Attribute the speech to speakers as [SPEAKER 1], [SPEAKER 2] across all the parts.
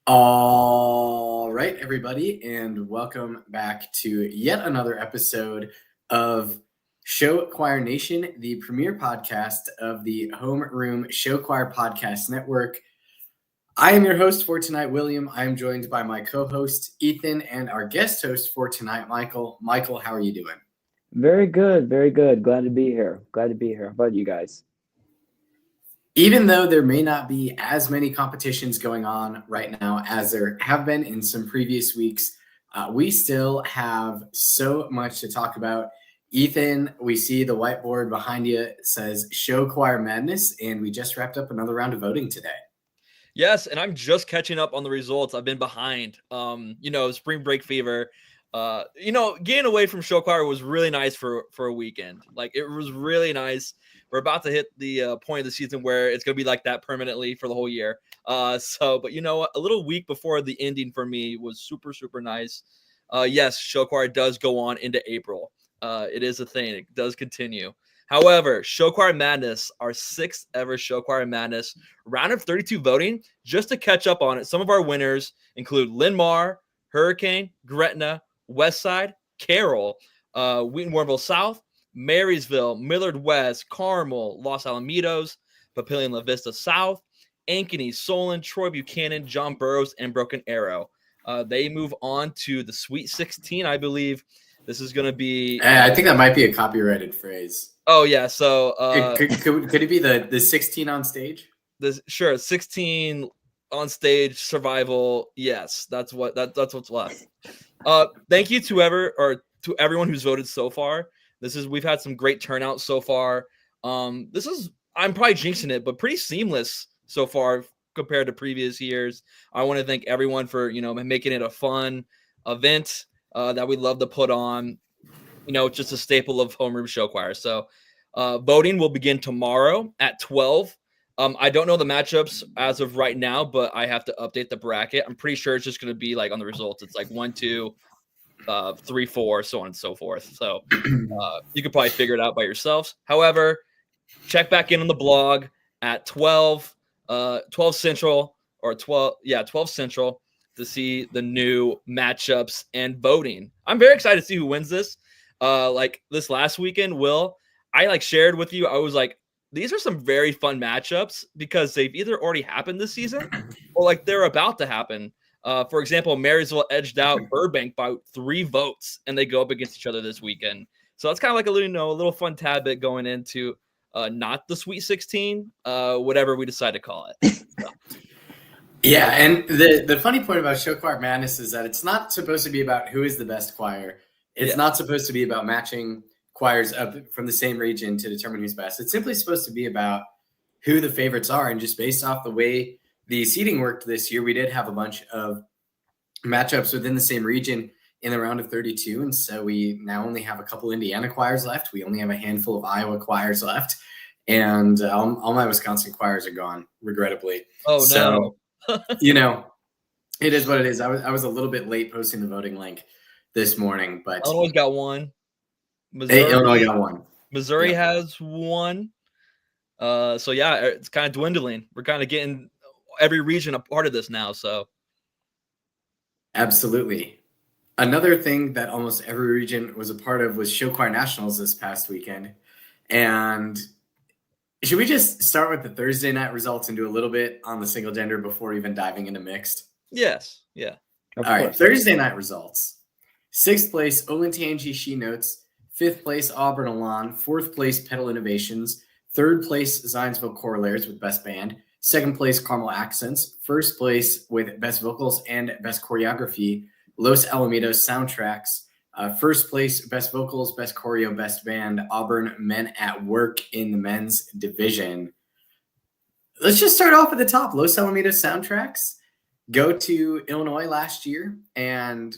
[SPEAKER 1] All right, everybody, and welcome back to yet another episode of Show Choir Nation, the premier podcast of the Homeroom Show Choir Podcast Network. I am your host for tonight, William. I am joined by my co-host, Ethan, and our guest host for tonight, Michael. Michael, how are you doing?
[SPEAKER 2] Very good, very good. Glad to be here. How about you guys?
[SPEAKER 1] Even though there may not be as many competitions going on right now as there have been in some previous weeks, we still have so much to talk about. Ethan, we see the whiteboard behind you. It says Show Choir Madness, and we just wrapped up another round of voting today.
[SPEAKER 3] Yes, and I'm just catching up on the results. I've been behind. Spring break fever. Getting away from show choir was really nice for a weekend. Like, it was really nice. We're about to hit the point of the season where it's going to be like that permanently for the whole year. But you know what? A little week before the ending for me was super, super nice. Yes, show choir does go on into April. It is a thing. It does continue. However, Show Choir Madness, our sixth ever Show Choir Madness, round of 32 voting. Just to catch up on it, some of our winners include Linn-Mar, Hurricane, Gretna, Westside, Carroll, Wheaton-Warrenville South, Marysville, Millard West, Carmel, Los Alamitos, Papillion La Vista South, Ankeny, Solon, Troy Buchanan, John Burroughs, and Broken Arrow. They move on to the Sweet 16, I believe. This is going to be...
[SPEAKER 1] I think that might be a copyrighted phrase.
[SPEAKER 3] Oh, yeah. So
[SPEAKER 1] could it be the 16 on stage?
[SPEAKER 3] Sure, 16 on stage survival. Yes, that's what's left. Thank you to everyone who's voted so far. We've had some great turnout so far. I'm probably jinxing it, but pretty seamless so far compared to previous years. I want to thank everyone for making it a fun event that we love to put on. Just a staple of homeroom show choir. So voting will begin tomorrow at 12. I don't know the matchups as of right now, but I have to update the bracket. I'm pretty sure it's just going to be like on the results. It's like 1, 2, 3, 4, so on and so forth. So you could probably figure it out by yourselves. However, check back in on the blog at 12 Central or 12 Central to see the new matchups and voting. I'm very excited to see who wins this. Like this last weekend, I shared with you. I was like, these are some very fun matchups because they've either already happened this season or they're about to happen. For example, Marysville edged out Burbank by 3 votes, and they go up against each other this weekend. So that's kind of like a little fun tad bit going into not the Sweet 16, whatever we decide to call it. So.
[SPEAKER 1] Yeah, and the funny point about Show Choir Madness is that it's not supposed to be about who is the best choir. It's not supposed to be about matching choirs up from the same region to determine who's best. It's simply supposed to be about who the favorites are, and just based off the way the seeding worked this year, we did have a bunch of matchups within the same region in the round of 32, and so we now only have a couple Indiana choirs left. We only have a handful of Iowa choirs left, and all my Wisconsin choirs are gone, regrettably.
[SPEAKER 3] Oh, no.
[SPEAKER 1] So, it is what it is. I was a little bit late posting the voting link this morning, but
[SPEAKER 3] Illinois got one.
[SPEAKER 1] Illinois got one.
[SPEAKER 3] Missouri has one. So yeah, it's kind of dwindling. We're kind of getting every region a part of this now. So
[SPEAKER 1] absolutely. Another thing that almost every region was a part of was Show Choir Nationals this past weekend. And should we just start with the Thursday night results and do a little bit on the single gender before even diving into mixed?
[SPEAKER 3] Yes. Yeah.
[SPEAKER 1] All right. Thursday night results. 6th place, Olentangy She Notes. 5th place, Auburn Elan. 4th place, Pedal Innovations. 3rd place, Zionsville Corollaires with Best Band. 2nd place, Carmel Accents. 1st place with Best Vocals and Best Choreography, Los Alamitos Soundtracks. 1st place, Best Vocals, Best Choreo, Best Band, Auburn Men at Work in the men's division. Let's just start off at the top. Los Alamitos Soundtracks go to Illinois last year and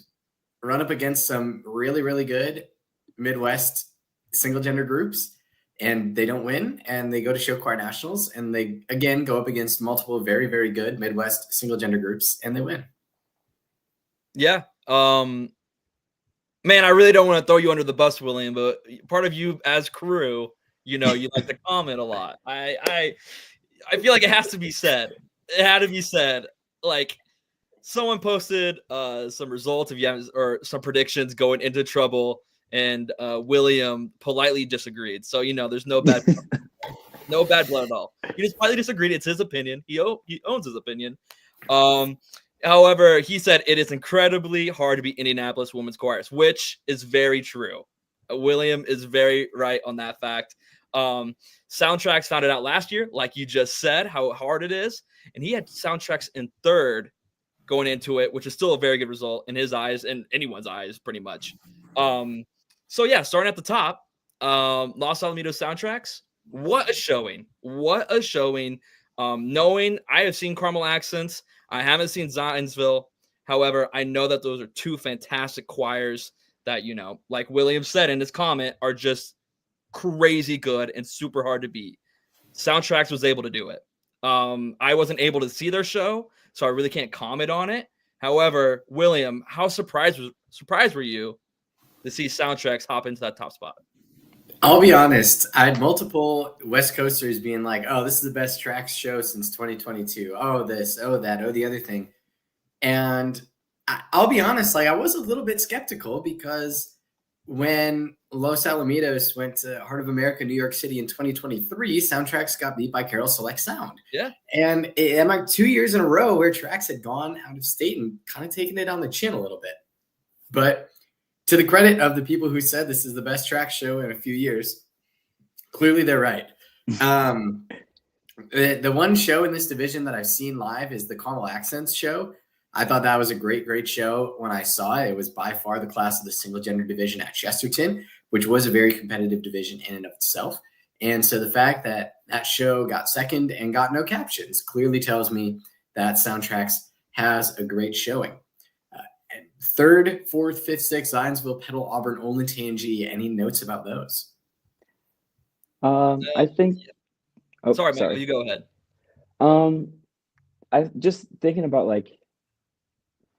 [SPEAKER 1] run up against some really, really good Midwest single gender groups, and they don't win, and they go to Show Choir Nationals, and they again go up against multiple very, very good Midwest single gender groups, and they win.
[SPEAKER 3] Yeah. Man, I really don't want to throw you under the bus, William, but part of you as crew, you like to comment a lot. I feel like it has to be said. It had to be said. Like, someone posted some results if you haven't, or some predictions going into trouble, and William politely disagreed. So there's no bad blood at all. He just politely disagreed. It's his opinion. He owns his opinion. However, he said it is incredibly hard to be Indianapolis women's choirs, which is very true. William is very right on that fact. Soundtracks found it out last year, like you just said, how hard it is. And he had Soundtracks in third going into it, which is still a very good result in his eyes and anyone's eyes, pretty much. So yeah, starting at the top, Los Alamitos Soundtracks. What a showing. What a showing. Knowing I have seen Carmel Accents, I haven't seen Zionsville. However, I know that those are two fantastic choirs that, like William said in his comment, are just crazy good and super hard to beat. Soundtracks was able to do it. I wasn't able to see their show, so I really can't comment on it. However, William, how surprised were you to see Soundtracks hop into that top spot?
[SPEAKER 1] I'll be honest. I had multiple West Coasters being like, "Oh, this is the best tracks show since 2022. Oh, this, oh, that, oh, the other thing." And I'll be honest, like I was a little bit skeptical because when Los Alamitos went to Heart of America, New York City in 2023, Soundtracks got beat by Carroll Select Sound.
[SPEAKER 3] Yeah.
[SPEAKER 1] And it like 2 years in a row where tracks had gone out of state and kind of taken it on the chin a little bit. But to the credit of the people who said this is the best track show in a few years, clearly they're right. The one show in this division that I've seen live is the Carmel Accents show. I thought that was a great show when I saw it. It was by far the class of the single gender division at Chesterton, which was a very competitive division in and of itself. And so the fact that that show got second and got no captions clearly tells me that Soundtracks has a great showing. Third, fourth, fifth, sixth, Zionsville, Petal, Auburn, Olentangy. Any notes about those?
[SPEAKER 2] I think. Oh,
[SPEAKER 3] sorry, Michael, you go ahead.
[SPEAKER 2] I just thinking about like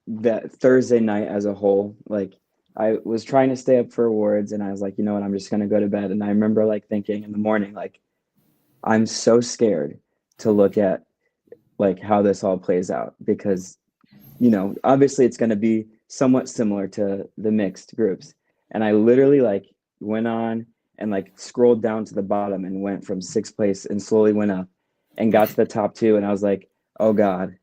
[SPEAKER 2] that Thursday night as a whole. Like I was trying to stay up for awards, and I was like, you know what, I'm just gonna go to bed. And I remember like thinking in the morning, like, I'm so scared to look at like how this all plays out because, obviously it's gonna be somewhat similar to the mixed groups. And I literally like went on and like scrolled down to the bottom and went from sixth place and slowly went up and got to the top two. And I was like, oh God,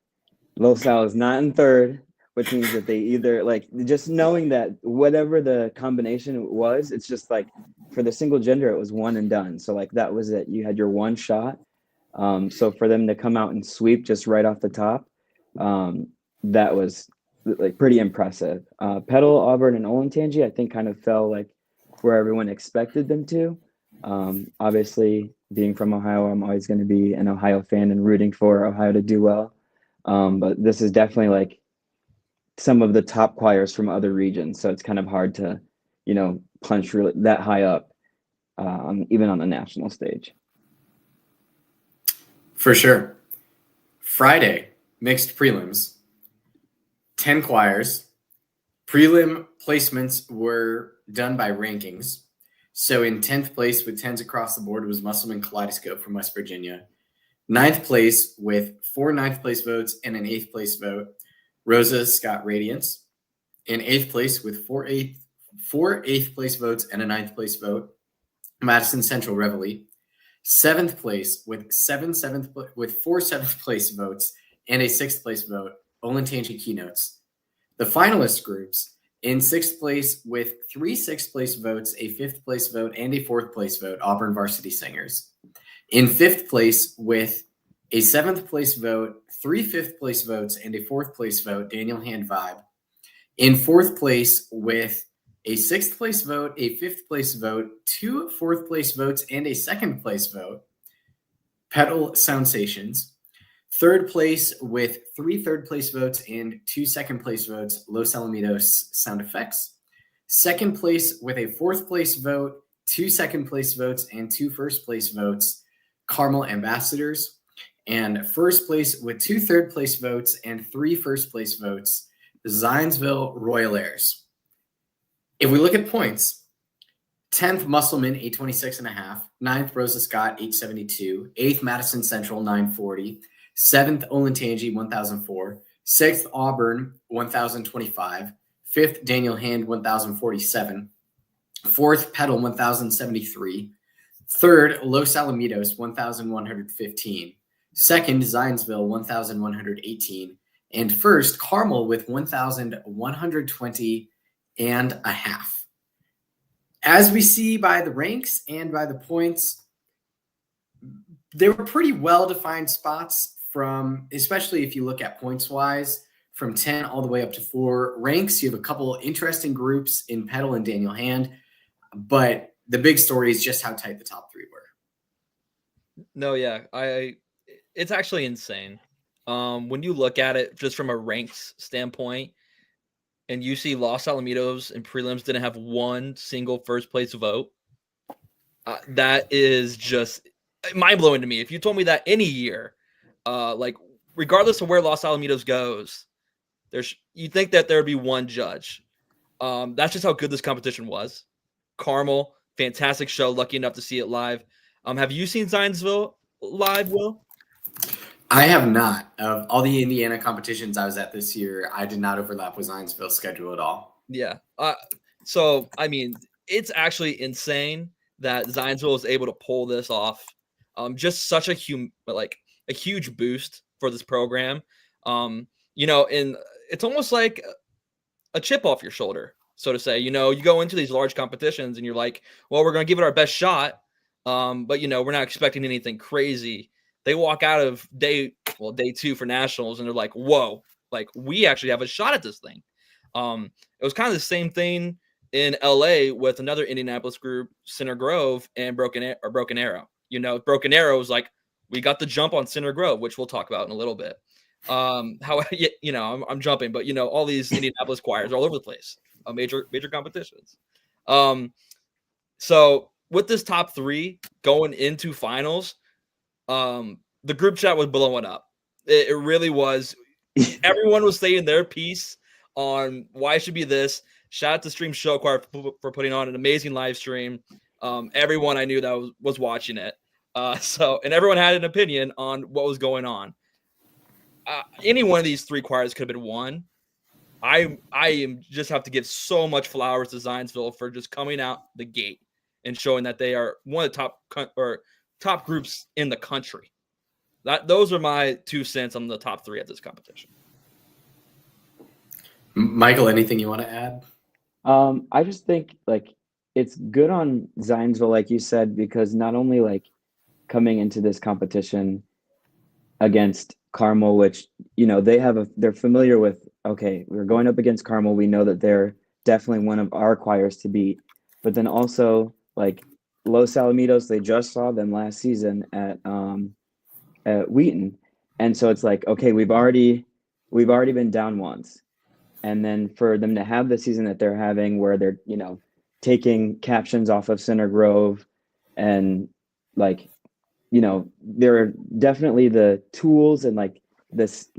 [SPEAKER 2] Los Al is not in third, which means that they either like, just knowing that whatever the combination was, it's just like for the single gender, it was one and done. So like that was it. You had your one shot. So for them to come out and sweep just right off the top, that was like pretty impressive. Petal, Auburn, and Olentangy, I think kind of fell like where everyone expected them to. Obviously, being from Ohio, I'm always going to be an Ohio fan and rooting for Ohio to do well. But this is definitely like some of the top choirs from other regions. So it's kind of hard to, punch really that high up, even on the national stage.
[SPEAKER 1] For sure. Friday, mixed prelims. 10 choirs. Prelim placements were done by rankings. So in 10th place with 10s across the board was Musselman Kaleidoscope from West Virginia. 9th place with 4 9th place votes and an 8th place vote, Rosa Scott Radiance. In 8th place with 4 8th place votes and a 9th place vote, Madison Central Reveille. 7th place with 4 7th place votes and a 6th place vote, Olentangy Keynotes. The finalist groups in 6th place with 3 6th place votes, a 5th place vote, and a 4th place vote, Auburn Varsity Singers. In 5th place with a 7th place vote, 3 5th place votes, and a 4th place vote, Daniel Hand Vibe. In 4th place with a 6th place vote, a 5th place vote, 2 4th place votes, and a 2nd place vote, Petal Soundsations. 3rd place with 3 3rd place votes and 2 2nd place votes, Los Alamitos Sound Effects. 2nd place with a 4th place vote, 2 2nd place votes, and 2 1st place votes, Carmel Ambassadors. And 1st place with 2 3rd place votes and 3 1st place votes, Zionsville Royal Airs. If we look at points, 10th Musselman, 826.5. 9th Rosa Scott, 872. 8th Madison Central, 940. 7th Olentangy, 1004. Sixth, Auburn, 1,025. Fifth, Daniel Hand, 1,047. Fourth, Petal, 1,073. Third, Los Alamitos, 1,115. Second, Zionsville, 1,118. And first, Carmel with 1,120 and a half. As we see by the ranks and by the points, there were pretty well-defined spots from, especially if you look at points-wise, from 10 all the way up to 4. Ranks, you have a couple interesting groups in Petal and Daniel Hand, but the big story is just how tight the top 3 were.
[SPEAKER 3] No, yeah, it's actually insane. When you look at it just from a ranks standpoint, and you see Los Alamitos and prelims didn't have one single first place vote, that is just mind-blowing to me. If you told me that any year, like regardless of where Los Alamitos goes, you think that there would be one judge. That's just how good this competition was. Carmel, fantastic show. Lucky enough to see it live. Have you seen Zionsville live, Will?
[SPEAKER 1] I have not. Of all the Indiana competitions I was at this year, I did not overlap with Zionsville's schedule at all.
[SPEAKER 3] Yeah. So, I mean, it's actually insane that Zionsville was able to pull this off. Just such a huge boost for this program. And it's almost like a chip off your shoulder, so to say. You go into these large competitions and you're like, well, we're going to give it our best shot. But we're not expecting anything crazy. They walk out of day 2 for nationals and they're like, whoa, like we actually have a shot at this thing. It was kind of the same thing in LA with another Indianapolis group, Center Grove and Broken Arrow. Broken Arrow was like, we got the jump on Center Grove, which we'll talk about in a little bit. I'm jumping, but all these Indianapolis choirs are all over the place, major competitions. So with this top 3 going into finals, the group chat was blowing up. It really was. Everyone was saying their piece on why it should be this. Shout out to Stream Show Choir for putting on an amazing live stream. Everyone I knew that was watching it. And everyone had an opinion on what was going on. Any one of these 3 choirs could have been won. I just have to give so much flowers to Zionsville for just coming out the gate and showing that they are one of the top groups in the country. Those are my 2 cents on the top 3 at this competition.
[SPEAKER 1] Michael, anything you want to add?
[SPEAKER 2] I just think it's good on Zionsville, like you said, because not only coming into this competition against Carmel, which they're familiar with. Okay, we're going up against Carmel. We know that they're definitely one of our choirs to beat. But then also Los Alamitos, they just saw them last season at Wheaton, and so it's like, okay, we've already been down once, and then for them to have the season that they're having, where they're taking captions off of Center Grove, and there are definitely the tools and this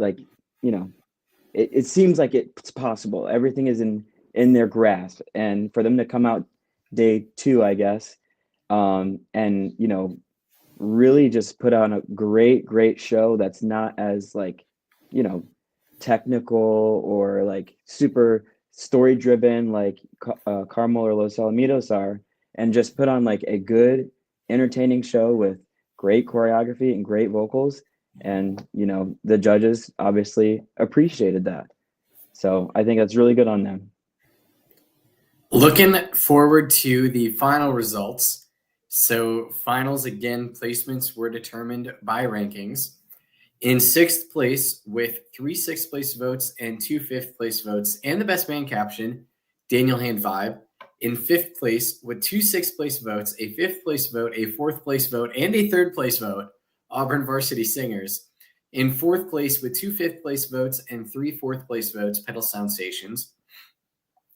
[SPEAKER 2] it seems like it's possible. Everything is in their grasp, and for them to come out day 2, I guess, and really just put on a great show that's not as technical or super story driven like Carmel or Los Alamitos are, and just put on a good entertaining show with great choreography and great vocals. And the judges obviously appreciated that, so I think that's really good on them.
[SPEAKER 1] Looking forward to the final results. So finals, again, placements were determined by rankings. In 6th place with 3 6th place votes and 2 5th place votes and the best band caption, Daniel Hand Vibe. In 5th place with 2 6th place votes, a 5th place vote, a 4th place vote, and a 3rd place vote, Auburn Varsity Singers. In 4th place with 2 5th place votes and 3 4th place votes, Petal Sound Stations.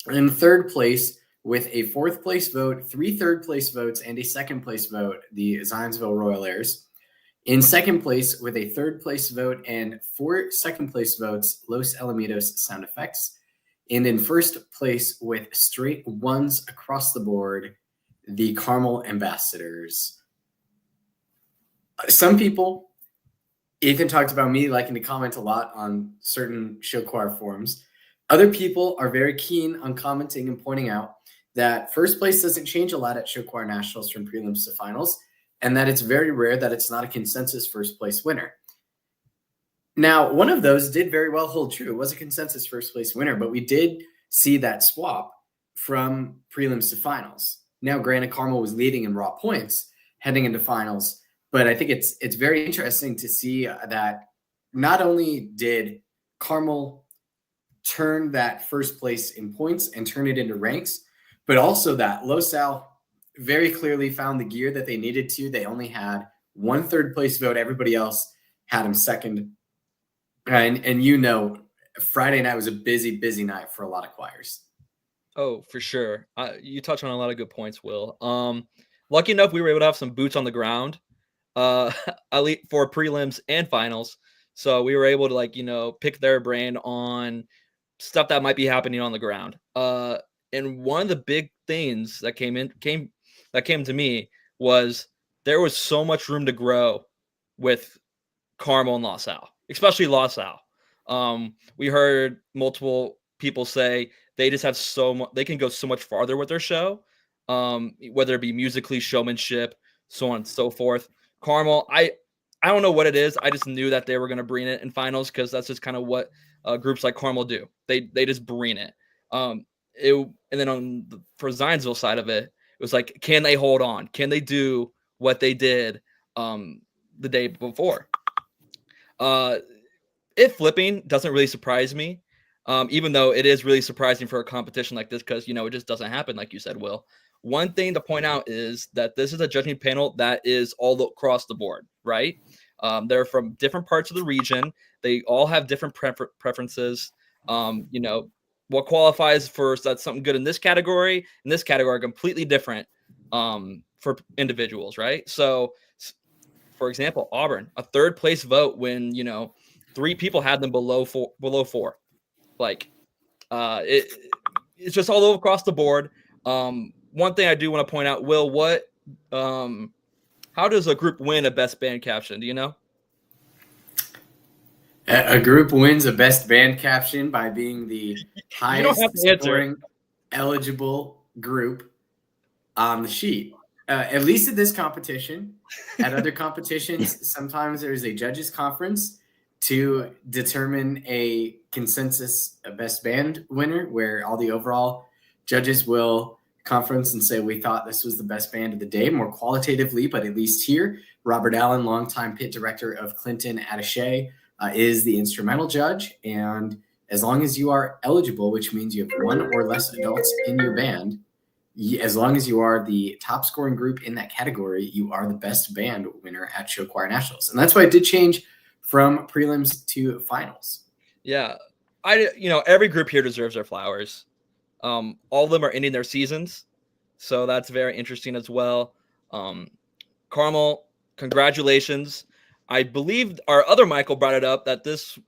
[SPEAKER 1] In 3rd place with a 4th place vote, 3 3rd place votes, and a 2nd place vote, the Zionsville Royal Airs. In 2nd place with a 3rd place vote and 4 2nd place votes, Los Alamitos Sound Effects. And in 1st place with straight 1s across the board, the Carmel Ambassadors. Some people Ethan talked about me liking to comment a lot on certain show choir forums. Other people are very keen on commenting and pointing out that first place doesn't change a lot at show choir nationals from prelims to finals, and that it's very rare that it's not a consensus first place winner. Now, one of those did very well hold true. It was a consensus first place winner, but we did see that swap from prelims to finals. Now, granted, Carmel was leading in raw points heading into finals, but I think it's very interesting to see that not only did Carmel turn that first place in points and turn it into ranks, but also that Los Al very clearly found the gear that they needed to. They only had one third place vote. Everybody else had him second. And you know, Friday night was a busy night for a lot of choirs.
[SPEAKER 3] Oh, for sure. You touched on a lot of good points, Will. Lucky enough, we were able to have some boots on the ground elite for prelims and finals. So we were able to pick their brain on stuff that might be happening on the ground. And one of the big things that came to me was there was so much room to grow with Carmel and Los Al, especially Los Al. We heard multiple people say they just have so much, they can go so much farther with their show, whether it be musically, showmanship, so on and so forth. Carmel, I don't know what it is. I just knew that they were going to bring it in finals because that's just kind of what groups like Carmel do. They just bring it. And then for Zionsville side of it, it was like, can they hold on? Can they do what they did the day before? It flipping doesn't really surprise me, even though it is really surprising for a competition like this because, it just doesn't happen, like you said, Will. One thing to point out is that this is a judging panel that is all across the board, right? They're from different parts of the region. They all have different preferences. What qualifies for that's something good in this category are completely different for individuals, right? So, for example, Auburn, a third place vote when, 3 people had them below four. Like, it's just all across the board. One thing I do want to point out, Will, how does a group win a best band caption? Do you know?
[SPEAKER 1] A group wins a best band caption by being the highest scoring eligible group on the sheet. At least at this competition. At other competitions, sometimes there's a judges conference to determine a consensus best band winner where all the overall judges will conference and say, we thought this was the best band of the day, more qualitatively, but at least here, Robert Allen, longtime pit director of Clinton Attaché, is the instrumental judge. And as long as you are eligible, which means you have 1 or less adults in your band, as long as you are the top scoring group in that category, you are the best band winner at Show Choir Nationals. And that's why it did change from prelims to finals.
[SPEAKER 3] Yeah. Every group here deserves their flowers. All of them are ending their seasons. So that's very interesting as well. Carmel, congratulations. I believe our other Michael brought it up that this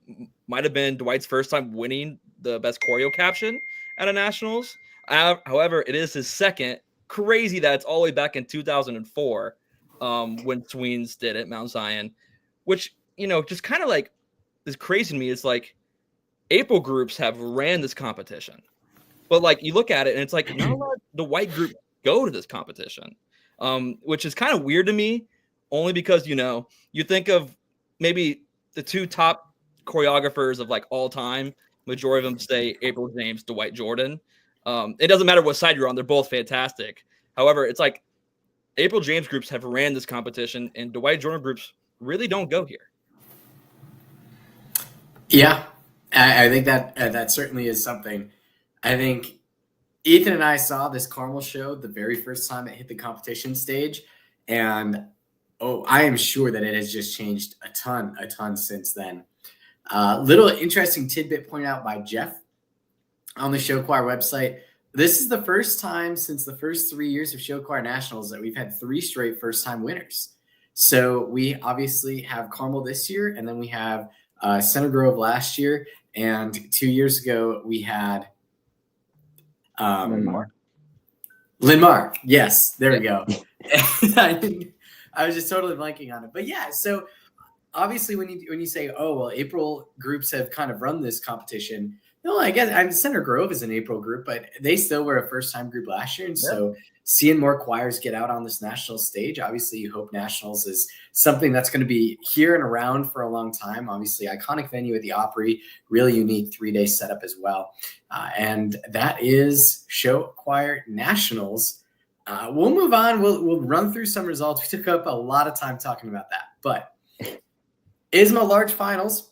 [SPEAKER 3] might have been Dwight's first time winning the best choreo caption at a nationals. However, it is his second. Crazy that it's all the way back in 2004 when Sweens did it, Mount Zion, which, just kind of like is crazy to me. It's like April groups have ran this competition, but like you look at it and it's like not a lot of the white group go to this competition, which is kind of weird to me, only because, you think of maybe the 2 top choreographers of like all time, majority of them say April James, Dwight Jordan. It doesn't matter what side you're on. They're both fantastic. However, it's like April James groups have ran this competition and Dwight Jordan groups really don't go here.
[SPEAKER 1] Yeah, I think that certainly is something. I think Ethan and I saw this Carmel show the very first time it hit the competition stage. And I am sure that it has just changed a ton since then. Little interesting tidbit pointed out by Jeff on the Show Choir website. This is the first time since the first 3 years of Show Choir Nationals that we've had 3 straight first-time winners. So we obviously have Carmel this year, and then we have Center Grove last year, and 2 years ago we had Linmar. Yes, there we go. I was just totally blanking on it. But yeah, so obviously when you say, oh, well, April groups have kind of run this competition. No, I guess Center Grove is an April group, but they still were a first-time group last year. And so seeing more choirs get out on this national stage, obviously you hope nationals is something that's going to be here and around for a long time. Obviously, iconic venue at the Opry, really unique 3-day setup as well. And that is Show Choir Nationals. We'll move on. We'll run through some results. We took up a lot of time talking about that. But ISMA Large Finals.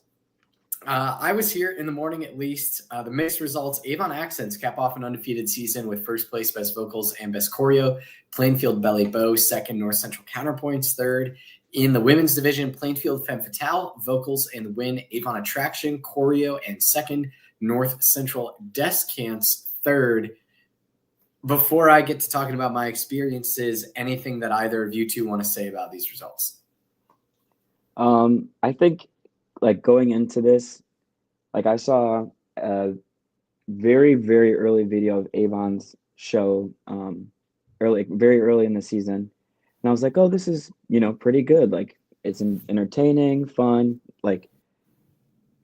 [SPEAKER 1] I was here in the morning at least. The mixed results, Avon Accents cap off an undefeated season with first place Best Vocals and Best Choreo. Plainfield Ballet Bow, second. North Central Counterpoints, third. In the women's division, Plainfield Femme Fatale, Vocals and the win. Avon Attraction, Choreo, and second. North Central Descants, third. Before I get to talking about my experiences, anything that either of you two want to say about these results?
[SPEAKER 2] I think like going into this, like I saw a very, very early video of Avon's show very early in the season. And I was like, oh, this is, pretty good. Like it's entertaining, fun. Like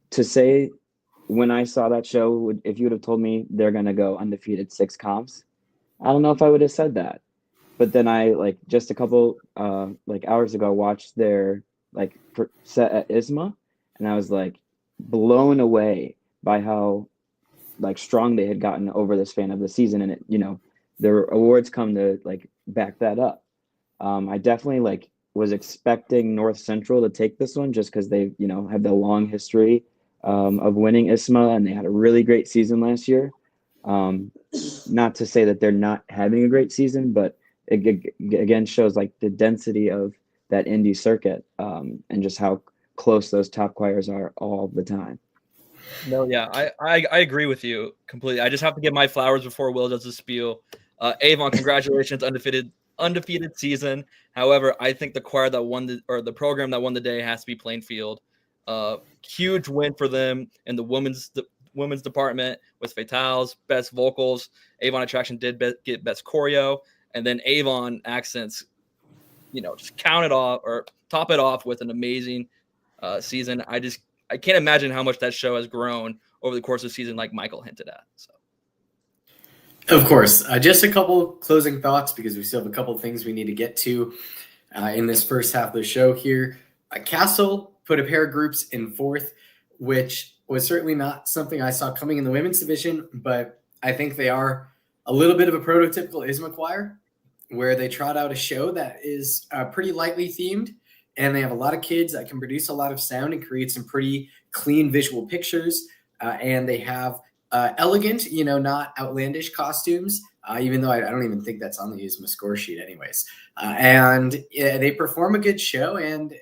[SPEAKER 2] to say when I saw that show, if you would have told me they're going to go undefeated 6 comps, I don't know if I would have said that. But then I just a couple hours ago watched their set at ISMA, and I was blown away by how strong they had gotten over the span of the season, and it their awards come to back that up. I definitely was expecting North Central to take this one just because they have the long history of winning ISMA, and they had a really great season last year. Not to say that they're not having a great season, but it again shows the density of that indie circuit and just how close those top choirs are all the time.
[SPEAKER 3] No, yeah, I agree with you completely. I just have to give my flowers before Will does the spiel. Avon, congratulations, undefeated season. However, I think the choir that won the program that won the day has to be Plainfield. Huge win for them in the women's department with Fatales, Best Vocals. Avon Attraction did get Best Choreo, and then Avon Accents, just count it off or top it off with an amazing season. I can't imagine how much that show has grown over the course of the season, like Michael hinted at. So,
[SPEAKER 1] of course, just a couple closing thoughts because we still have a couple things we need to get to in this first half of the show here. Castle put a pair of groups in fourth, which was certainly not something I saw coming in the women's division, but I think they are a little bit of a prototypical ISMA choir where they trot out a show that is pretty lightly themed, and they have a lot of kids that can produce a lot of sound and create some pretty clean visual pictures, and they have elegant, not outlandish costumes, even though I don't even think that's on the ISMA score sheet anyways. And they perform a good show, and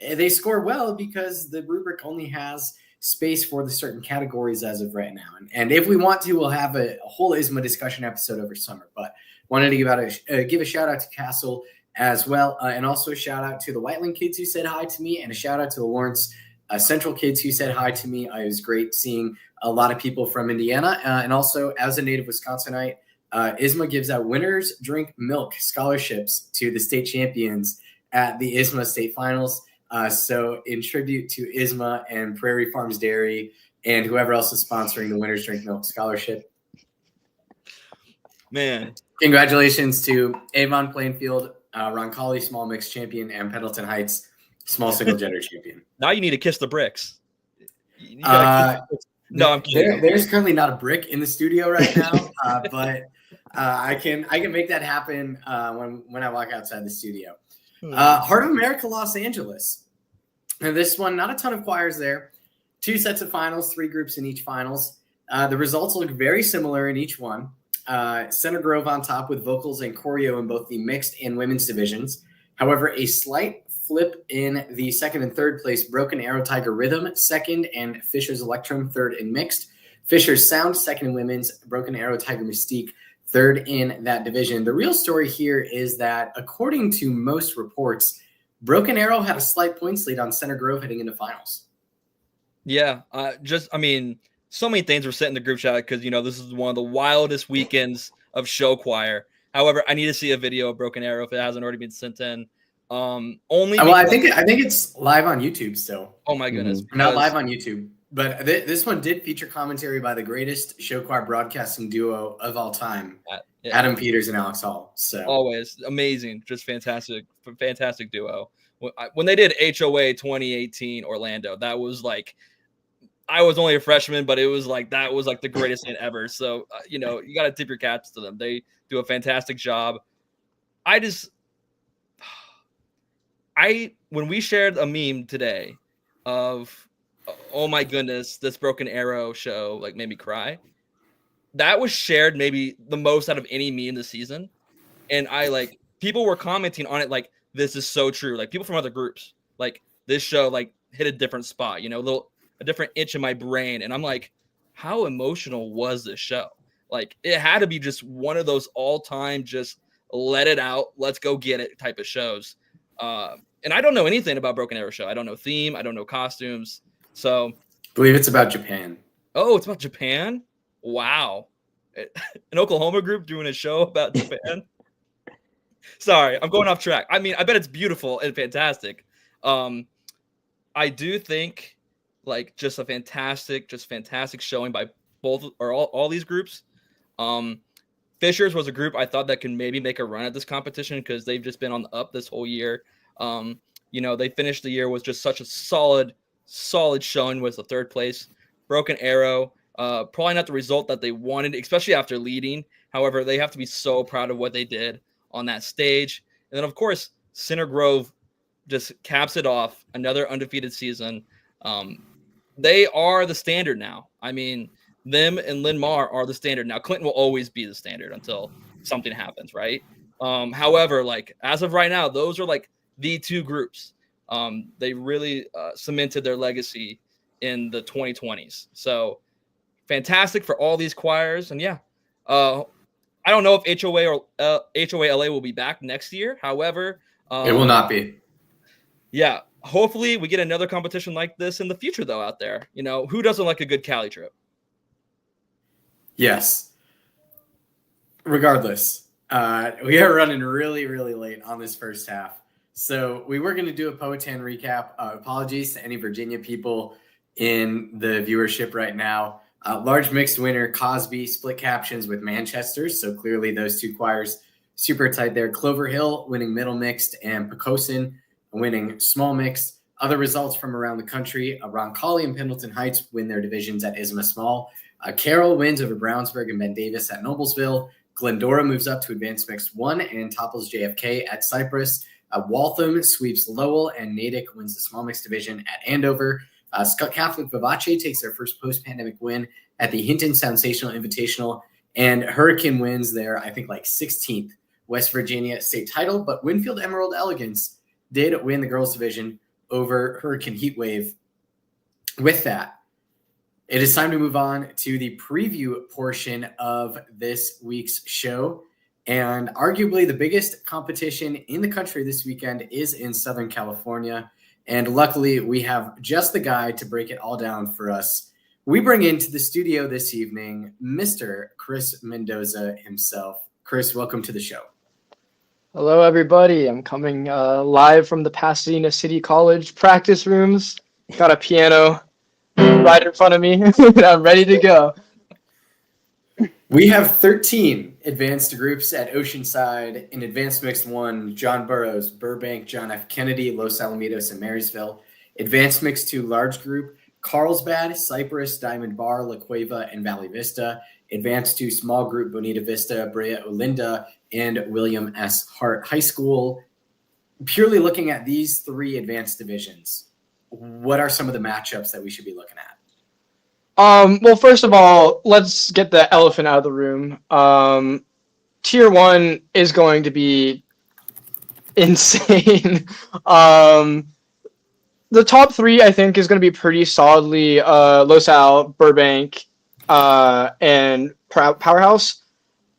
[SPEAKER 1] they score well because the rubric only has space for the certain categories as of right now. And if we want to, we'll have a whole ISMA discussion episode over summer. But wanted to give a shout out to Castle as well. And also a shout out to the Whiteland kids who said hi to me, and a shout out to the Lawrence Central kids who said hi to me. It was great seeing a lot of people from Indiana. And also, as a native Wisconsinite, ISMA gives out winners drink milk scholarships to the state champions at the ISMA state finals. So in tribute to ISMA and Prairie Farms Dairy and whoever else is sponsoring the Winners Drink Milk Scholarship.
[SPEAKER 3] Man.
[SPEAKER 1] Congratulations to Avon Plainfield, Roncalli Small Mix Champion, and Pendleton Heights Small Single Gender Champion.
[SPEAKER 3] Now you need to kiss the bricks. No, I'm kidding.
[SPEAKER 1] There's currently not a brick in the studio right now, but I can make that happen when I walk outside the studio. Heart of America, Los Angeles. And this one, not a ton of choirs there. 2 sets of finals, 3 groups in each finals. The results look very similar in each one. Center Grove on top with vocals and choreo in both the mixed and women's divisions. However, a slight flip in the second and third place. Broken Arrow Tiger Rhythm, second, and Fisher's Electrum, third in mixed. Fisher's Sound, second in women's. Broken Arrow Tiger Mystique, third in that division. The real story here is that, according to most reports, Broken Arrow had a slight points lead on Center Grove heading into finals.
[SPEAKER 3] Yeah, so many things were set in the group chat because, this is one of the wildest weekends of show choir. However, I need to see a video of Broken Arrow if it hasn't already been sent in. Only
[SPEAKER 1] Well, I
[SPEAKER 3] because,
[SPEAKER 1] think it's live on YouTube still.
[SPEAKER 3] oh my goodness,
[SPEAKER 1] Not
[SPEAKER 3] because-
[SPEAKER 1] live on YouTube, but this one did feature commentary by the greatest show choir broadcasting duo of all time,
[SPEAKER 3] yeah,
[SPEAKER 1] Adam Peters and Alex Hall. So
[SPEAKER 3] always amazing, just fantastic duo. When they did HOA 2018 Orlando, that was like, I was only a freshman, but it was like, that was like the greatest thing ever. So, you know, you got to tip your caps to them. They do a fantastic job. When we shared a meme today of, oh my goodness, this Broken Arrow show like made me cry. That was shared maybe the most out of any meme this season. And people were commenting on it like, this is so true. Like people from other groups, like this show like hit a different spot, you know, a different itch in my brain. And I'm like, how emotional was this show? Like it had to be just one of those all-time, just let it out, let's go get it type of shows. And I don't know anything about Broken Arrow show. I don't know theme. I don't know costumes. So
[SPEAKER 1] I believe it's about Japan.
[SPEAKER 3] Oh, it's about Japan? Wow. An Oklahoma group doing a show about Japan? Sorry, I'm going off track. I mean, I bet it's beautiful and fantastic. I do think like just a fantastic showing by both or all these groups. Fishers was a group I thought that can maybe make a run at this competition because they've just been on the up this whole year. You know, they finished the year with just such a solid showing with the third place. Broken Arrow, probably not the result that they wanted, especially after leading. However, they have to be so proud of what they did on that stage. And then, of course, Center Grove just caps it off. Another undefeated season. They are the standard now. I mean, them and Lynn Mar are the standard. Now, Clinton will always be the standard until something happens, right? However, like as of right now, those are like the two groups. They really cemented their legacy in the 2020s. So fantastic for all these choirs. And yeah, I don't know if HOA or HOA LA will be back next year. However,
[SPEAKER 1] it will not be.
[SPEAKER 3] Yeah, hopefully we get another competition like this in the future, though, out there. You know, who doesn't like a good Cali trip?
[SPEAKER 1] Yes. Regardless, we are running really, really late on this first half. So we were going to do a Powhatan recap. Apologies to any Virginia people in the viewership right now. Large mixed winner, Cosby, split captions with Manchester. So clearly those two choirs super tight there. Clover Hill winning middle mixed and Pocosin winning small mixed. Other results from around the country, Roncalli and Pendleton Heights win their divisions at ISMA Small. Carroll wins over Brownsburg and Ben Davis at Noblesville. Glendora moves up to Advanced Mixed 1 and topples JFK at Cypress. Waltham sweeps Lowell, and Natick wins the small mixed division at Andover. Scott Catholic Vivace takes their first post-pandemic win at the Hinton Sensational Invitational, and Hurricane wins their, I think, like 16th West Virginia state title, but Winfield Emerald Elegance did win the girls division over Hurricane Heatwave. With that, it is time to move on to the preview portion of this week's show. And arguably the biggest competition in the country this weekend is in Southern California. And luckily, we have just the guy to break it all down for us. We bring into the studio this evening Mr. Chris Mendoza himself. Chris, welcome to the show.
[SPEAKER 4] Hello, everybody. I'm coming live from the Pasadena City College practice rooms. Got a piano right in front of me, and I'm ready to go.
[SPEAKER 1] We have 13 advanced groups at Oceanside. In Advanced Mixed 1, John Burroughs, Burbank, John F. Kennedy, Los Alamitos, and Marysville. Advanced Mixed 2 large group, Carlsbad, Cypress, Diamond Bar, La Cueva, and Valley Vista. Advanced 2 small group, Bonita Vista, Brea Olinda, and William S. Hart High School. Purely looking at these three advanced divisions, what are some of the matchups that we should be looking at?
[SPEAKER 4] Well, first of all, let's get the elephant out of the room. Tier 1 is going to be insane. The top three, I think, is going to be pretty solidly Los Al, Burbank, and Powerhouse.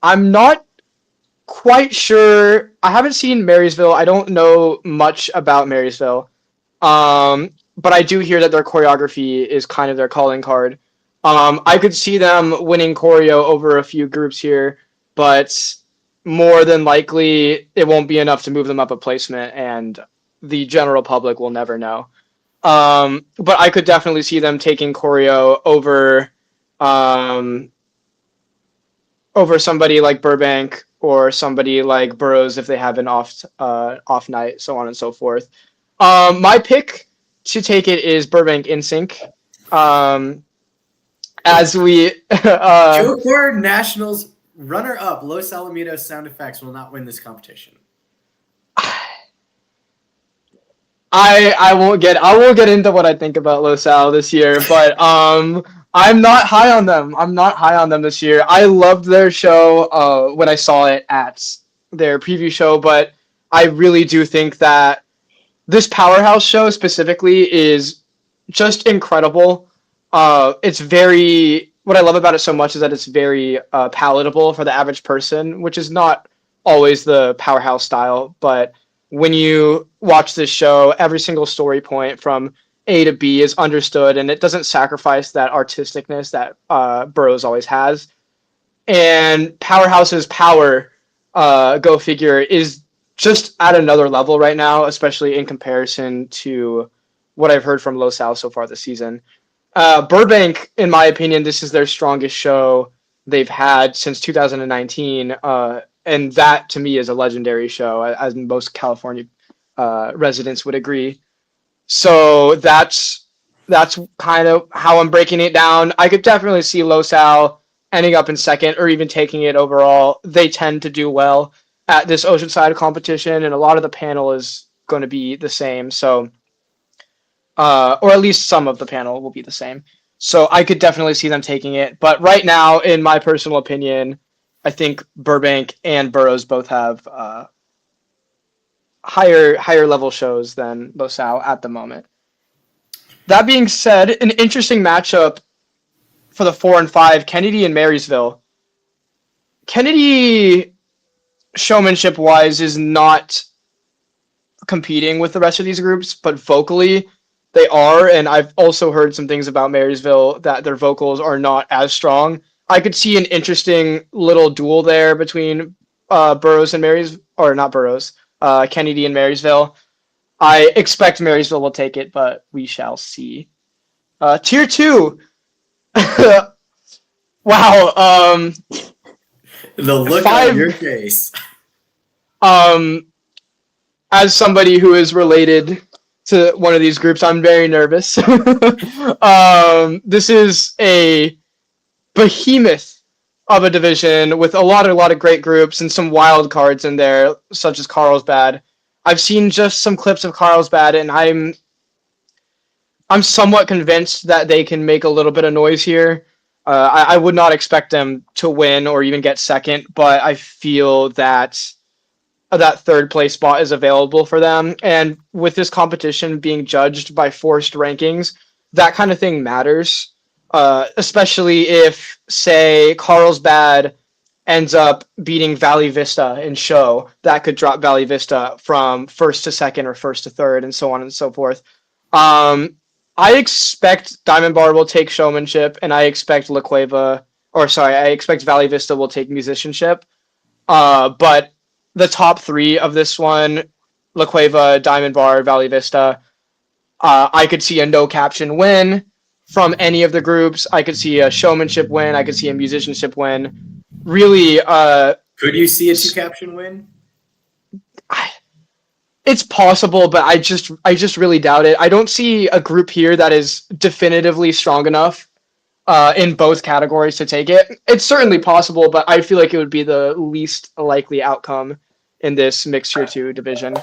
[SPEAKER 4] I'm not quite sure. I haven't seen Marysville. I don't know much about Marysville. But I do hear that their choreography is kind of their calling card. I could see them winning choreo over a few groups here, but more than likely it won't be enough to move them up a placement, and the general public will never know. But I could definitely see them taking Choreo over somebody like Burbank or somebody like Burroughs if they have an off night, so on and so forth. My pick to take it is Burbank InSync. As we
[SPEAKER 1] Joe Core Nationals runner-up Los Alamitos Sound Effects will not win this competition.
[SPEAKER 4] I won't get into what I think about Los Al this year, but I'm not high on them. I'm not high on them this year. I loved their show when I saw it at their preview show, but I really do think that this Powerhouse show specifically is just incredible. It's very, what I love about it so much is that it's very palatable for the average person, which is not always the Powerhouse style, but when you watch this show, every single story point from A to B is understood, and it doesn't sacrifice that artisticness that Burroughs always has. And Powerhouse's power, go figure, is just at another level right now, especially in comparison to what I've heard from Los Al so far this season. Burbank, in my opinion, this is their strongest show they've had since 2019. And that, to me, is a legendary show, as most California residents would agree. So that's kind of how I'm breaking it down. I could definitely see Los Al ending up in second or even taking it overall. They tend to do well at this Oceanside competition, and a lot of the panel is going to be the same. So, or at least some of the panel will be the same. So I could definitely see them taking it. But right now, in my personal opinion, I think Burbank and Burroughs both have higher level shows than Los Al at the moment. That being said, an interesting matchup for the 4 and 5, Kennedy and Marysville. Kennedy, showmanship wise, is not competing with the rest of these groups, but vocally they are. And I've also heard some things about Marysville that their vocals are not as strong. I could see an interesting little duel there between Burroughs and Marysville, or not Burroughs, Kennedy and Marysville. I expect Marysville will take it, but we shall see. Tier 2. Wow.
[SPEAKER 1] The look on your face.
[SPEAKER 4] As somebody who is related to one of these groups, I'm very nervous. This is a behemoth of a division with a lot of great groups and some wild cards in there, such as Carlsbad. I've seen just some clips of Carlsbad, and I'm somewhat convinced that they can make a little bit of noise here. I would not expect them to win or even get second, but I feel that that third place spot is available for them. And with this competition being judged by forced rankings, that kind of thing matters. Especially if, say, Carlsbad ends up beating Valley Vista in show, that could drop Valley Vista from first to second or first to third, and so on and so forth. I expect Diamond Bar will take showmanship, and I expect I expect Valley Vista will take musicianship. But the top three of this one, La Cueva, Diamond Bar, Valley Vista, I could see a no caption win from any of the groups. I could see a showmanship win. I could see a musicianship win. Really,
[SPEAKER 1] could you see a 2 caption win?
[SPEAKER 4] It's possible, but I just really doubt it. I don't see a group here that is definitively strong enough in both categories to take it. It's certainly possible, but I feel like it would be the least likely outcome in this mixed tier 2 division.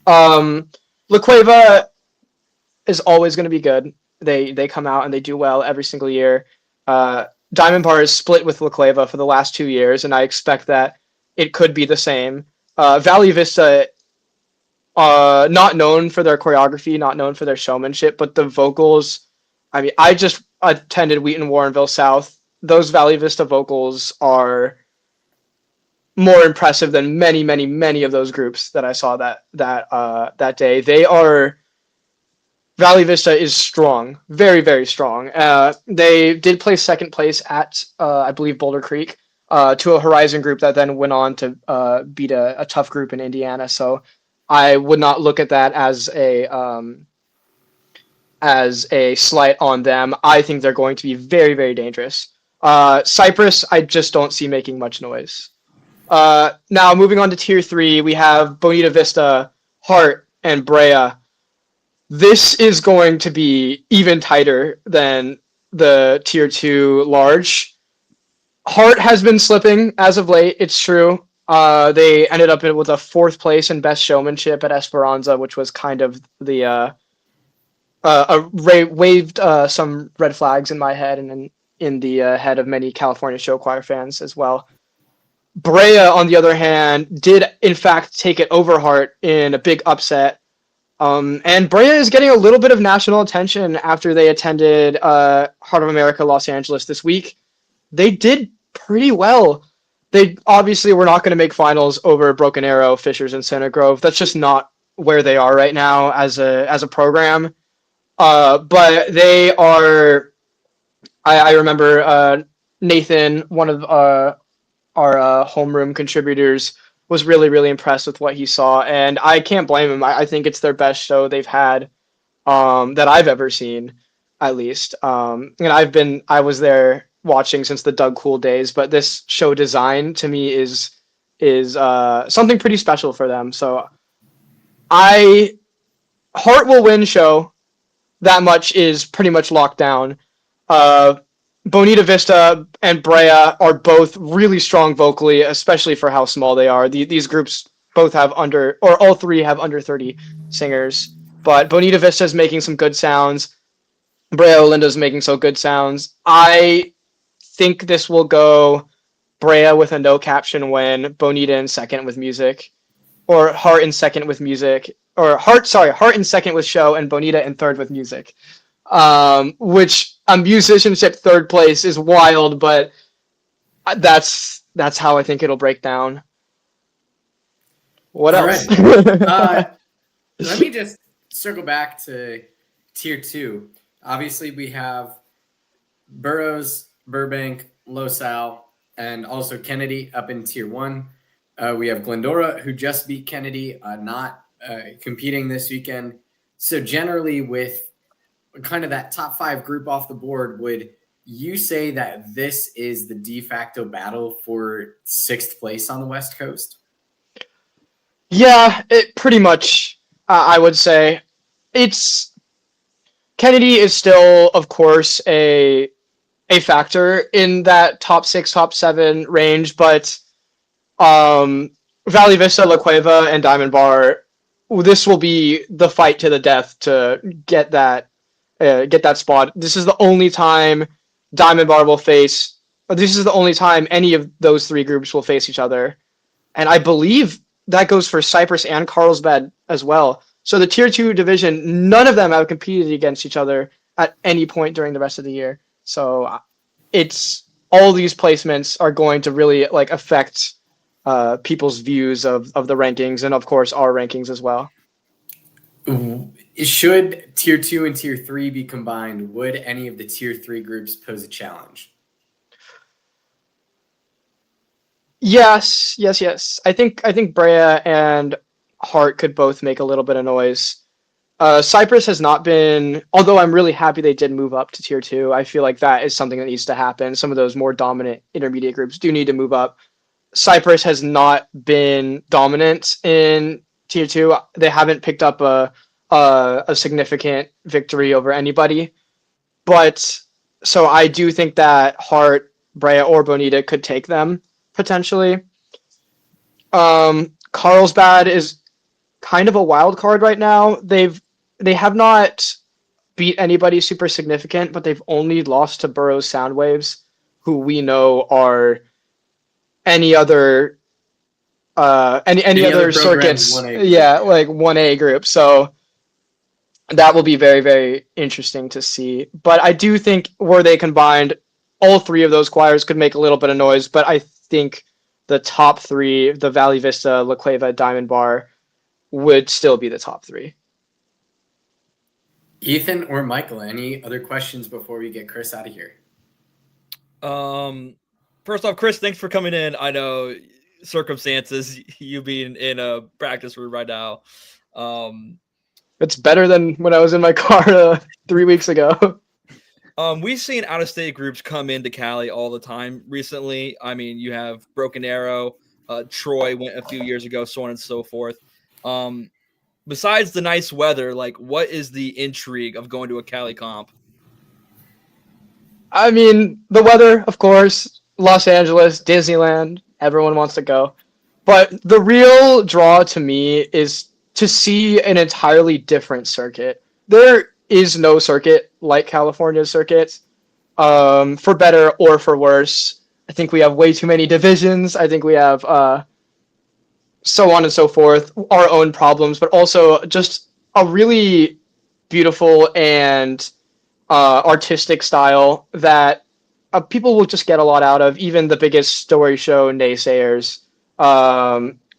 [SPEAKER 4] La Cueva is always going to be good. They come out and they do well every single year. Diamond Bar is split with La Cueva for the last 2 years, and I expect that it could be the same. Valley Vista, not known for their choreography, not known for their showmanship, but the vocals. I mean, I just attended Wheaton Warrenville South. Those Valley Vista vocals are more impressive than many of those groups that I saw that day. Valley Vista is strong, very strong. They did place second place at I believe Boulder Creek. to a Horizon group that then went on to beat a tough group in Indiana. So I would not look at that as a slight on them. I think they're going to be very, very dangerous. Cyprus, I just don't see making much noise. Now, moving on to Tier 3, we have Bonita Vista, Hart, and Brea. This is going to be even tighter than the Tier 2 large. Hart has been slipping as of late, it's true. They ended up with a 4th place in Best Showmanship at Esperanza, which was kind of the waved some red flags in my head and in the head of many California show choir fans as well. Brea, on the other hand, did in fact take it over Hart in a big upset. And Brea is getting a little bit of national attention after they attended Heart of America Los Angeles this week. They did pretty well. They obviously were not going to make finals over Broken Arrow, Fishers, and Center Grove. That's just not where they are right now as a program. But they are. I remember Nathan, one of our homeroom contributors, was really, really impressed with what he saw, and I can't blame him. I think it's their best show they've had that I've ever seen, at least. And I was there watching since the Doug Cool days, but this show design to me is something pretty special for them. So Hart will win show. That much is pretty much locked down. Bonita Vista and Brea are both really strong vocally, especially for how small they are. These groups both have all three have under 30 singers. But Bonita Vista is making some good sounds. Brea Orlando is making some good sounds. I think this will go Brea with a no caption win, Bonita in second with music, or Hart in second with music, or Hart in second with show, and Bonita in third with music. Which a musicianship 3rd place is wild, but that's how I think it'll break down. What else?
[SPEAKER 1] Let me just circle back to Tier 2. Obviously, we have Burroughs, Burbank, Los Al, and also Kennedy up in Tier 1. We have Glendora, who just beat Kennedy, not competing this weekend. So generally, with kind of that top 5 group off the board, would you say that this is the de facto battle for 6th place on the West Coast?
[SPEAKER 4] Yeah, it pretty much, I would say. Kennedy is still, of course, a factor in that top 6, top 7 range, but Valley Vista, La Cueva, and Diamond Bar, this will be the fight to the death to get that spot. This is the only time Diamond Bar will face. This is the only time any of those 3 groups will face each other, and I believe that goes for Cyprus and Carlsbad as well. So the Tier 2 division, none of them have competed against each other at any point during the rest of the year. So it's all these placements are going to really affect people's views of the rankings, and of course our rankings as well.
[SPEAKER 1] Should Tier 2 and Tier 3 be combined, would any of the Tier 3 groups pose a challenge?
[SPEAKER 4] Yes. I think Brea and Hart could both make a little bit of noise. Cyprus has not been, although I'm really happy they did move up to Tier 2. I feel like that is something that needs to happen. Some of those more dominant intermediate groups do need to move up. Cyprus has not been dominant in Tier 2. They haven't picked up a significant victory over anybody. But so I do think that Hart, Brea, or Bonita could take them potentially. Carlsbad is kind of a wild card right now. They have not beat anybody super significant, but they've only lost to Burroughs Soundwaves, who we know are any other circuits, 1A like 1A group. So that will be very, very interesting to see. But I do think were they combined, all 3 of those choirs could make a little bit of noise, but I think the top 3, the Valley Vista, La Cueva, Diamond Bar, would still be the top 3.
[SPEAKER 1] Ethan or Michael, any other questions before we get Chris out of here?
[SPEAKER 3] First off, Chris, thanks for coming in. I know circumstances, you being in a practice room right now.
[SPEAKER 4] It's better than when I was in my car 3 weeks ago.
[SPEAKER 3] We've seen out-of-state groups come into Cali all the time recently. I mean, you have Broken Arrow, Troy went a few years ago, so on and so forth. Besides the nice weather, like, what is the intrigue of going to a Cali comp?
[SPEAKER 4] I mean, the weather, of course, Los Angeles, Disneyland, everyone wants to go. But the real draw to me is to see an entirely different circuit. There is no circuit like California's circuits, for better or for worse. I think we have way too many divisions. I think we have so on and so forth, our own problems, but also just a really beautiful and artistic style that people will just get a lot out of. Even the biggest story show naysayers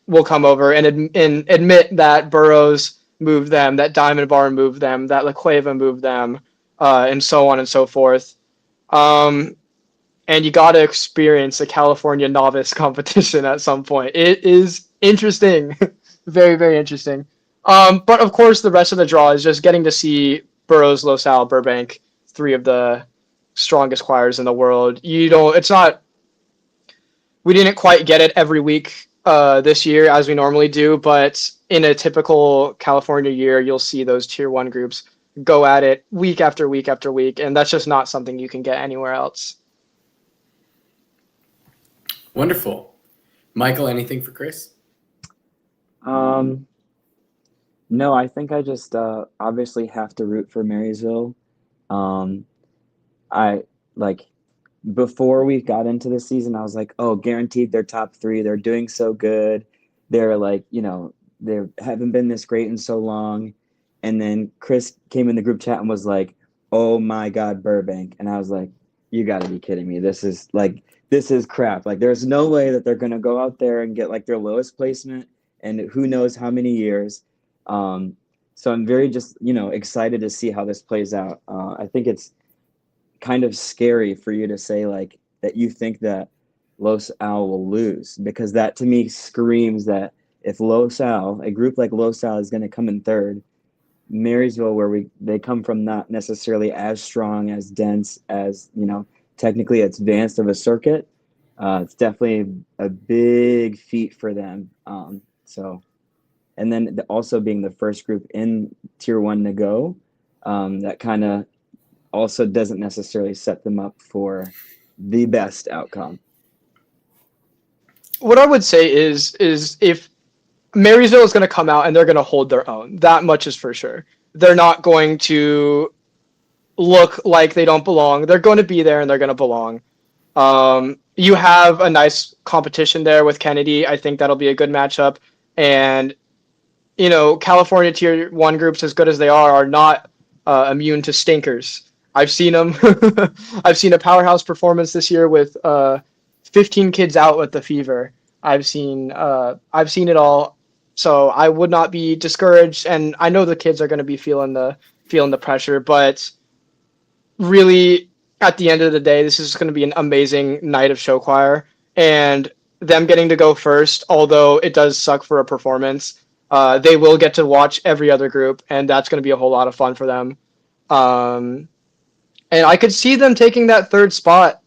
[SPEAKER 4] will come over and admit that Burroughs moved them, that Diamond Bar moved them, that La Cueva moved them, and so on and so forth. And you got to experience the California novice competition at some point. It is interesting, very, very interesting. But of course, the rest of the draw is just getting to see Burroughs, Los Al, Burbank, three of the strongest choirs in the world. It's not, we didn't quite get it every week this year as we normally do, but in a typical California year, you'll see those tier 1 groups go at it week after week after week, and that's just not something you can get anywhere else.
[SPEAKER 1] Wonderful. Michael, anything for Chris?
[SPEAKER 2] No, I think I just obviously have to root for Marysville. I like before we got into the season, I was like, oh, guaranteed they're top 3. They're doing so good. They're like, they haven't been this great in so long. And then Chris came in the group chat and was like, oh my God, Burbank. And I was like, you got to be kidding me. This is crap. Like, there's no way that they're going to go out there and get like their lowest placement and who knows how many years. So I'm very just, excited to see how this plays out. I think it's kind of scary for you to say like that you think that Los Al will lose, because that to me screams that if Los Al, a group like Los Al, is going to come in third, Marysville, where they come from, not necessarily as strong, as dense, as technically advanced of a circuit. It's definitely a big feat for them. And then also being the first group in tier 1 to go, that kind of also doesn't necessarily set them up for the best outcome.
[SPEAKER 4] What I would say is if Marysville is going to come out and they're going to hold their own, that much is for sure. They're not going to look like they don't belong. They're going to be there and they're going to belong. You have a nice competition there with Kennedy. I think that'll be a good matchup. And, California tier 1 groups, as good as they are not immune to stinkers. I've seen them. I've seen a powerhouse performance this year with 15 kids out with the fever. I've seen it all. So I would not be discouraged, and I know the kids are going to be feeling the pressure, but really at the end of the day, this is going to be an amazing night of show choir, and them getting to go first, although it does suck for a performance, they will get to watch every other group, and that's going to be a whole lot of fun for them. And I could see them taking that third spot.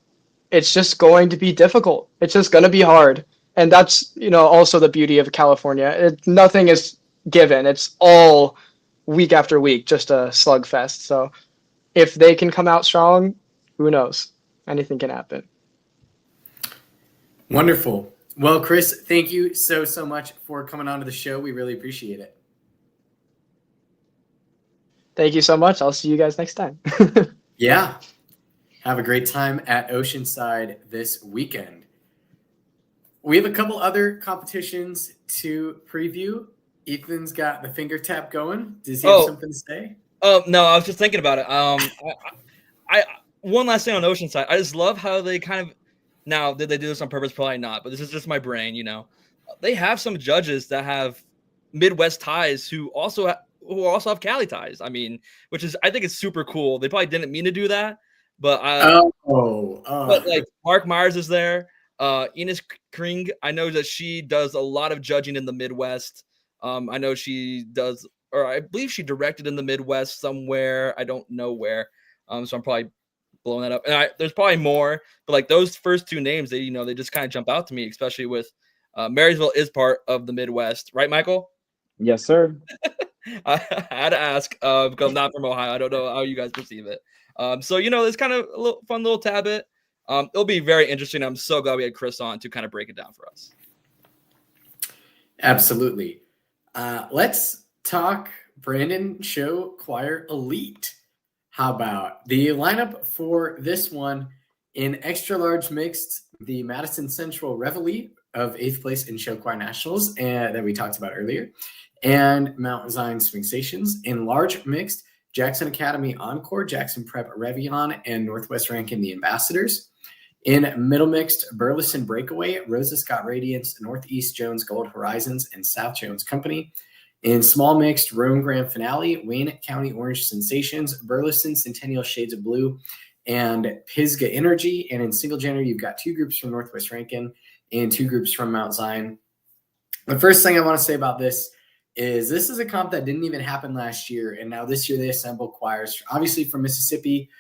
[SPEAKER 4] It's just going to be difficult. It's just going to be hard. And that's, also the beauty of California. Nothing is given. It's all week after week, just a slugfest. So if they can come out strong, who knows? Anything can happen.
[SPEAKER 1] Wonderful. Well, Chris, thank you so much for coming on to the show. We really appreciate it.
[SPEAKER 4] Thank you so much. I'll see you guys next time.
[SPEAKER 1] Yeah. Have a great time at Oceanside this weekend. We have a couple other competitions to preview. Ethan's got the finger tap going. Does he have something to say?
[SPEAKER 3] Oh, no, I was just thinking about it. I one last thing on Oceanside. I just love how they kind of, now, did they do this on purpose? Probably not, but this is just my brain, They have some judges that have Midwest ties who also have Cali ties. I mean, I think it's super cool. They probably didn't mean to do that, But but like Mark Myers is there. Ines Kring, I know that she does a lot of judging in the Midwest. I know she does, or I believe she directed in the Midwest somewhere. I don't know where. So I'm probably blowing that up. And there's probably more, but like those first two names, they they just kind of jump out to me, especially with Marysville is part of the Midwest, right, Michael?
[SPEAKER 2] Yes, sir.
[SPEAKER 3] I had to ask because I'm not from Ohio. I don't know how you guys perceive it. So it's kind of a little fun little tablet. It'll be very interesting. I'm so glad we had Chris on to kind of break it down for us.
[SPEAKER 1] Absolutely. Let's talk Brandon Show Choir Elite. How about the lineup for this one? In extra large mixed, the Madison Central Reveille of 8th place in Show Choir Nationals that we talked about earlier, and Mount Zion Swing Stations. In large mixed, Jackson Academy Encore, Jackson Prep Revillon, and Northwest Rankin the Ambassadors. In middle mixed, Burleson Breakaway, Rosa Scott Radiance, Northeast Jones Gold Horizons, and South Jones Company. In small mixed, Rome Grand Finale, Wayne County Orange Sensations, Burleson Centennial Shades of Blue, and Pisgah Energy. And in single gender, you've got 2 groups from Northwest Rankin and 2 groups from Mount Zion. The first thing I want to say about this is a comp that didn't even happen last year. And now this year they assemble choirs, obviously from Mississippi,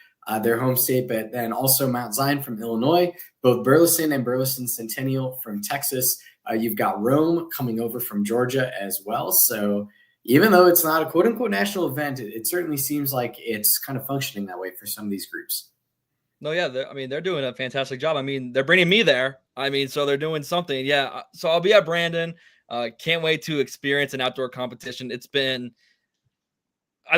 [SPEAKER 1] their home state, but then also Mount Zion from Illinois, both Burleson and Burleson Centennial from Texas. You've got Rome coming over from Georgia as well. So even though it's not a quote unquote national event, it certainly seems like it's kind of functioning that way for some of these groups.
[SPEAKER 3] No, yeah, they're doing a fantastic job. I mean, they're bringing me there. I mean, so they're doing something. Yeah, so I'll be at Brandon. Can't wait to experience an outdoor competition. I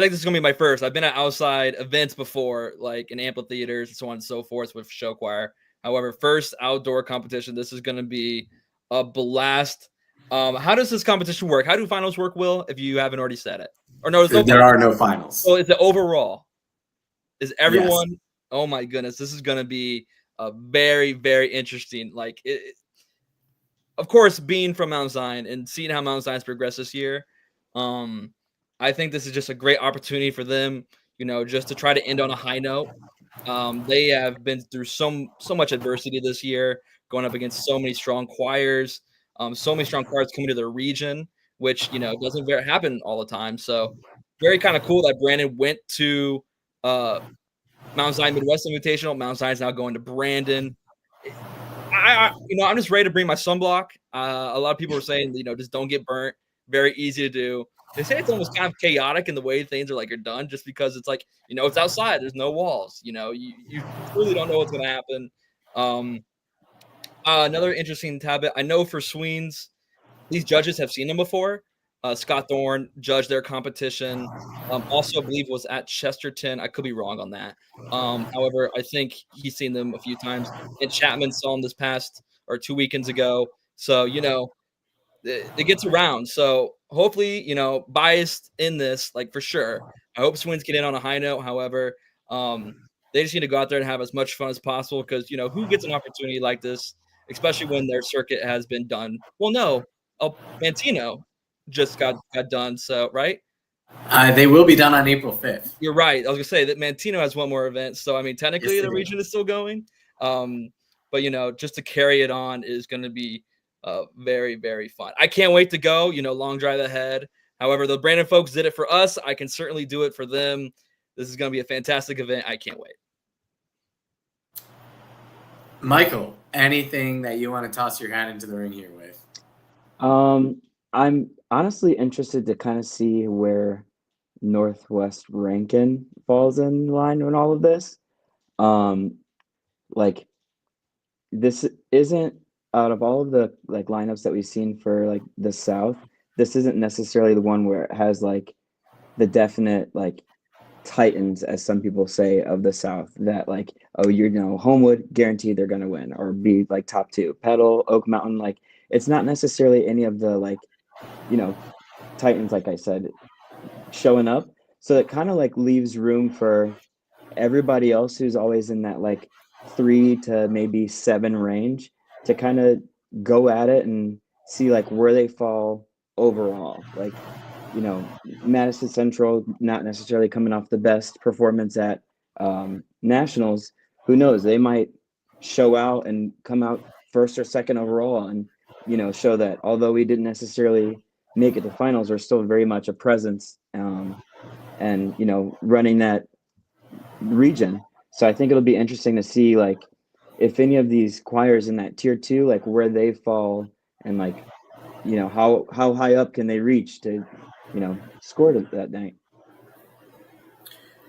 [SPEAKER 3] think this is gonna be my first. I've been at outside events before, like in amphitheaters and so on and so forth with show choir. However, first outdoor competition. This is gonna be a blast. How does this competition work? How do finals work, Will? If you haven't already said it, or no,
[SPEAKER 1] there are no finals.
[SPEAKER 3] So is it overall? Is everyone?
[SPEAKER 1] Yes.
[SPEAKER 3] Oh my goodness, this is gonna be a very, very interesting. Like, of course, being from Mount Zion and seeing how Mount Zion's progressed this year, I think this is just a great opportunity for them, just to try to end on a high note. They have been through so much adversity this year, going up against so many strong choirs, so many strong choirs coming to their region, which, doesn't happen all the time. So very kind of cool that Brandon went to Mount Zion Midwest Invitational. Mount Zion's now going to Brandon. I'm just ready to bring my sunblock. A lot of people are saying, just don't get burnt. Very easy to do. They say it's almost kind of chaotic in the way things are done, just because it's it's outside. There's no walls. You really don't know what's going to happen. Another interesting tablet. I know for swings, these judges have seen them before. Scott Thorne judged their competition. Also, I believe was at Chesterton. I could be wrong on that. However, I think he's seen them a few times. And Chapman saw them this past or 2 weekends ago. So, it gets around. So hopefully, biased in this, for sure. I hope swings get in on a high note. However, they just need to go out there and have as much fun as possible because, who gets an opportunity like this, especially when their circuit has been done? Well, no, Mantino just got done. So, right?
[SPEAKER 1] They will be done on April 5th.
[SPEAKER 3] You're right. I was going to say that Mantino has one more event. So, I mean, technically the region is still going. But, just to carry it on is going to be very, very fun. I can't wait to go, long drive ahead. However, the Brandon folks did it for us. I can certainly do it for them. This is going to be a fantastic event. I can't wait.
[SPEAKER 1] Michael, anything that you want to toss your hat into the ring here with?
[SPEAKER 2] I'm honestly interested to kind of see where Northwest Rankin falls in line in all of this. This isn't, out of all of the lineups that we've seen for the South, this isn't necessarily the one where it has the definite titans, as some people say, of the South, that Homewood guaranteed they're gonna win or be top 2. Petal, Oak Mountain, it's not necessarily any of the titans, like I said, showing up. So it kind of leaves room for everybody else who's always in that 3 to maybe 7 range to kind of go at it and see where they fall overall. Madison Central not necessarily coming off the best performance at nationals, who knows? They might show out and come out first or second overall, and show that although we didn't necessarily make it to finals, we're still very much a presence, and running that region. So I think it'll be interesting to see like if any of these choirs in that tier 2, like where they fall, and like how high up can they reach to score that night.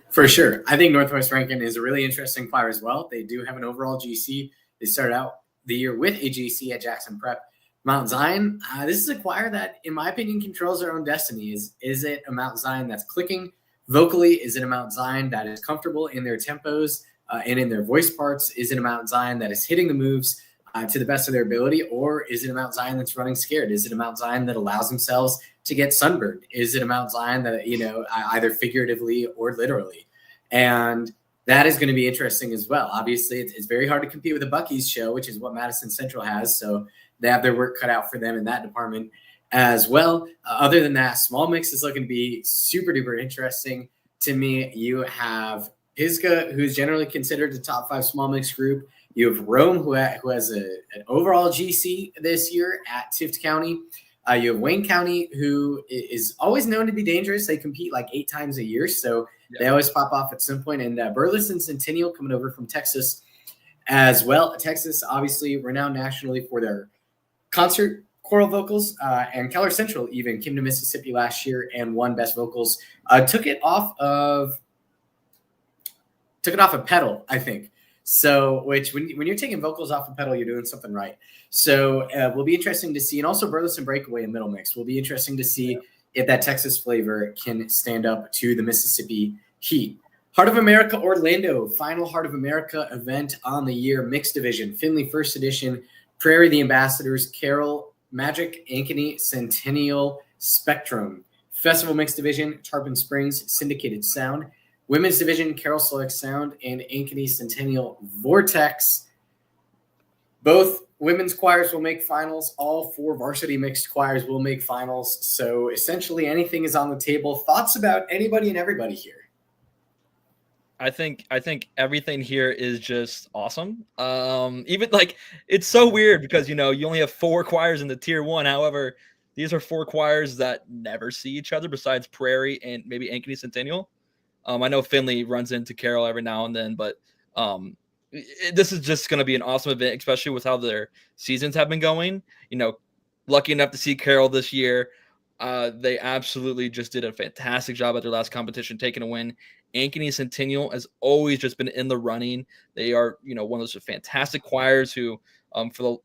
[SPEAKER 1] For sure. I think Northwest Rankin is a really interesting choir as well. They do have an overall GC. They started out the year with a GC at Jackson Prep. Mount Zion, this is a choir that, in my opinion, controls their own destiny. Is it a Mount Zion that's clicking vocally? Is it a Mount Zion that is comfortable in their tempos and in their voice parts? Is it a Mount Zion that is hitting the moves to the best of their ability? Or is it a Mount Zion that's running scared? Is it a Mount Zion that allows themselves to get sunburned? Is it a Mount Zion that, either figuratively or literally? And that is going to be interesting as well. Obviously, it's very hard to compete with the Buc-ee's show, which is what Madison Central has. So they have their work cut out for them in that department as well. Other than that, small mix is looking to be super duper interesting to me. You have Pisgah, who's generally considered a top 5 small mix group. You have Rome, who has an overall GC this year at Tift County. You have Wayne County, who is always known to be dangerous. They compete like 8 times a year, so they always pop off at some point. And Burleson Centennial coming over from Texas as well. Texas, obviously, renowned nationally for their concert choral vocals, and Keller Central even came to Mississippi last year and won Best Vocals. Took it off of pedal, I think. So, which when you're taking vocals off a pedal, you're doing something right. So, will be interesting to see. And also Burleson Breakaway and Middle Mix will be interesting to see if that Texas flavor can stand up to the Mississippi heat. Heart of America Orlando, final Heart of America event on the year, mixed division. Finley first edition, Prairie the Ambassadors, Carroll, Magic, Ankeny, Centennial, Spectrum. Festival mixed division, Tarpon Springs, Syndicated Sound. Women's division, Carroll Select Sound, and Ankeny Centennial Vortex. Both women's choirs will make finals. All 4 varsity mixed choirs will make finals. So essentially anything is on the table. Thoughts about anybody and everybody here?
[SPEAKER 3] I think everything here is just awesome. Even like it's so weird because you only have 4 choirs in the tier 1. However, these are 4 choirs that never see each other besides Prairie and maybe Ankeny Centennial. I know Finley runs into Carroll every now and then, but this is just going to be an awesome event, especially with how their seasons have been going. Lucky enough to see Carroll this year. They absolutely just did a fantastic job at their last competition, taking a win. Ankeny Centennial has always just been in the running. They are, one of those fantastic choirs who, for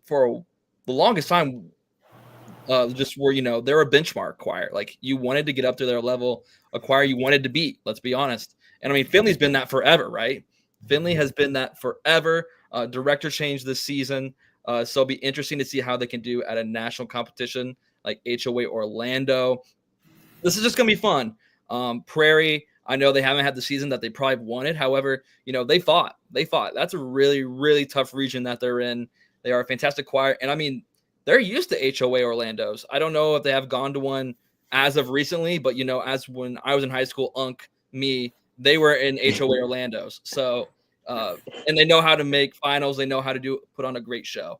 [SPEAKER 3] the longest time, just were, they're a benchmark choir. Like you wanted to get up to their level, a choir you wanted to beat. Let's be honest. And I mean, Finley's been that forever, right? Finley has been that forever. Director change this season, so it'll be interesting to see how they can do at a national competition like HOA Orlando. This is just gonna be fun. Prairie, I know they haven't had the season that they probably wanted. However, they fought. That's a really, really tough region that they're in. They are a fantastic choir, and I mean, they're used to HOA Orlandos. I don't know if they have gone to one as of recently, but as when I was in high school, they were in HOA Orlandos. So, and they know how to make finals. They know how to put on a great show.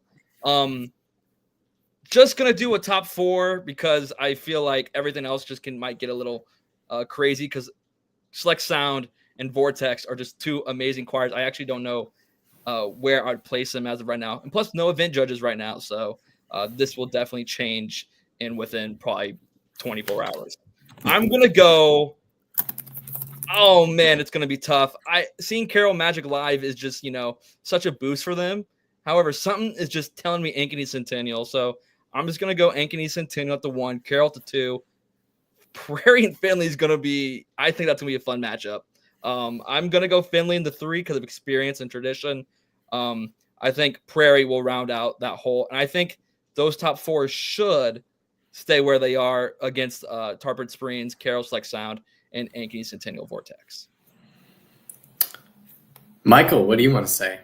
[SPEAKER 3] Just gonna do a top 4 because I feel like everything else just might get a little crazy because Select Sound and Vortex are just 2 amazing choirs. I actually don't know where I'd place them as of right now, and plus no event judges right now. So this will definitely change within probably 24 hours. I'm gonna go. Oh man, it's gonna be tough. Seeing Carroll Magic live is just such a boost for them. However, something is just telling me Ankeny Centennial, so I'm just gonna go Ankeny Centennial at the 1, Carroll at the 2. Prairie and Finley is gonna be. I think that's gonna be a fun matchup. I'm gonna go Finley in the 3 because of experience and tradition. I think Prairie will round out that whole, and I think those top 4 should stay where they are against Tarpon Springs, Carroll Select Sound, and Ankeny Centennial Vortex.
[SPEAKER 1] Michael, what do you want to say?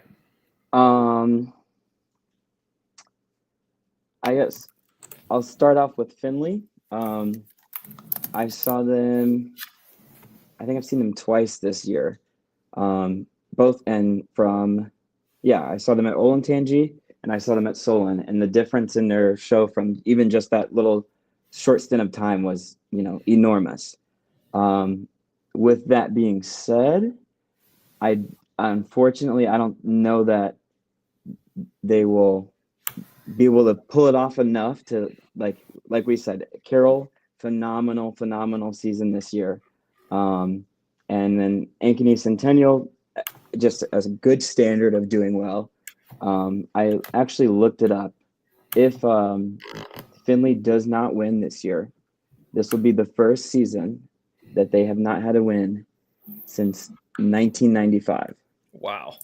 [SPEAKER 2] I guess I'll start off with Finley. I saw them. I think I've seen them twice this year. Both and from, I saw them at Olentangy and I saw them at Solon, and the difference in their show from even just that little short stint of time was, enormous. With that being said, unfortunately, I don't know that they will be able to pull it off enough to like we said, Carroll, phenomenal season this year. And then Ankeny Centennial, just as a good standard of doing well. I actually looked it up. If Findlay does not win this year, this will be the first season that they have not had a win since 1995.
[SPEAKER 3] Wow.